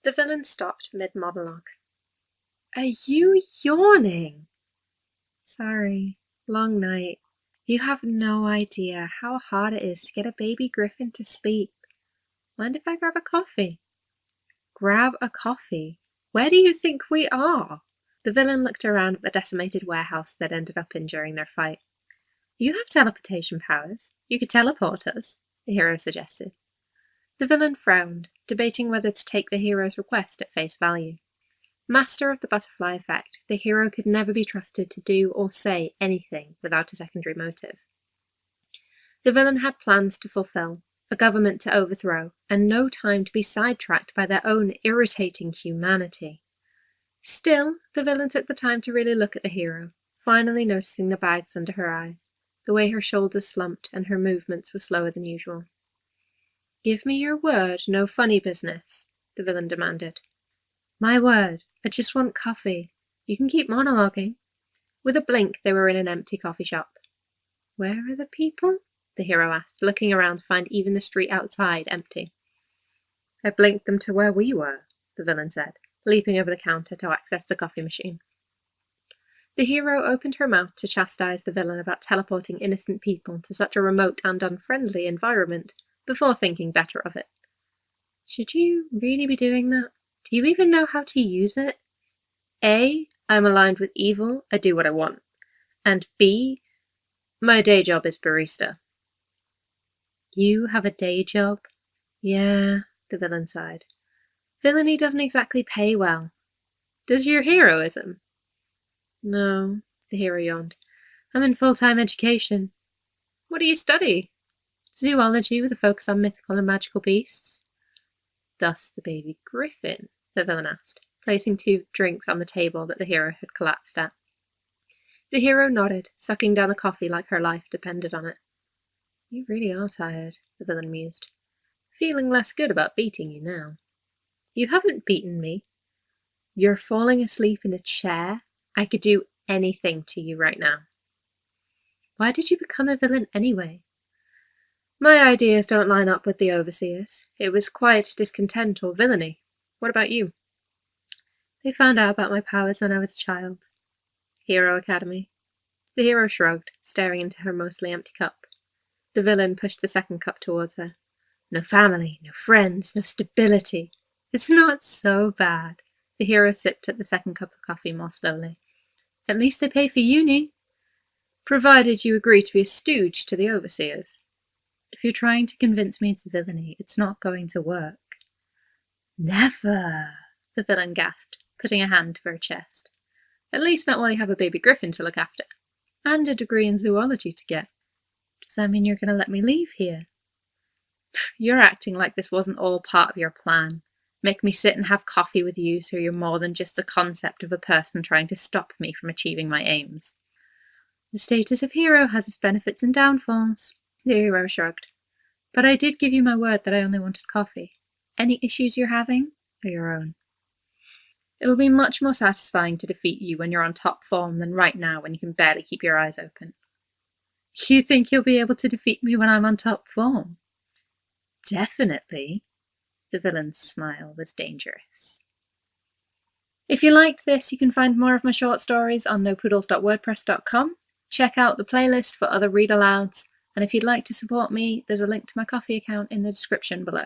The villain stopped mid-monologue. Are you yawning? Sorry, long night. You have no idea how hard it is to get a baby griffin to sleep. Mind if I grab a coffee? Grab a coffee? Where do you think we are? The villain looked around at the decimated warehouse they'd ended up in during their fight. You have teleportation powers. You could teleport us, the hero suggested. The villain frowned, debating whether to take the hero's request at face value. Master of the butterfly effect, the hero could never be trusted to do or say anything without a secondary motive. The villain had plans to fulfill, a government to overthrow, and no time to be sidetracked by their own irritating humanity. Still, the villain took the time to really look at the hero, finally noticing the bags under her eyes, the way her shoulders slumped and her movements were slower than usual. Give me your word, no funny business, the villain demanded. My word, I just want coffee. You can keep monologuing. With a blink, they were in an empty coffee shop. Where are the people? The hero asked, looking around to find even the street outside empty. I blinked them to where we were, the villain said, leaping over the counter to access the coffee machine. The hero opened her mouth to chastise the villain about teleporting innocent people to such a remote and unfriendly environment, before thinking better of it. Should you really be doing that? Do you even know how to use it? A, I'm aligned with evil, I do what I want. And B, my day job is barista. You have a day job? Yeah, the villain sighed. Villainy doesn't exactly pay well. Does your heroism? No, the hero yawned. I'm in full-time education. What do you study? Zoology with a focus on mythical and magical beasts. Thus the baby griffin, the villain asked, placing 2 drinks on the table that the hero had collapsed at. The hero nodded, sucking down the coffee like her life depended on it. You really are tired, the villain mused. Feeling less good about beating you now. You haven't beaten me. You're falling asleep in a chair. I could do anything to you right now. Why did you become a villain anyway? My ideas don't line up with the overseers. It was quiet discontent or villainy. What about you? They found out about my powers when I was a child. Hero Academy. The hero shrugged, staring into her mostly empty cup. The villain pushed the second cup towards her. No family, no friends, no stability. It's not so bad. The hero sipped at the second cup of coffee more slowly. At least they pay for uni. Provided you agree to be a stooge to the overseers. If you're trying to convince me it's villainy, it's not going to work. Never, the villain gasped, putting a hand to her chest. At least not while you have a baby griffin to look after. And a degree in zoology to get. Does that mean you're going to let me leave here? You're acting like this wasn't all part of your plan. Make me sit and have coffee with you so you're more than just the concept of a person trying to stop me from achieving my aims. The status of hero has its benefits and downfalls. The hero shrugged. But I did give you my word that I only wanted coffee. Any issues you're having are your own. It'll be much more satisfying to defeat you when you're on top form than right now when you can barely keep your eyes open. You think you'll be able to defeat me when I'm on top form? Definitely. The villain's smile was dangerous. If you liked this, you can find more of my short stories on nopoodles.wordpress.com. Check out the playlist for other read-alouds, and if you'd like to support me, there's a link to my Ko-fi account in the description below.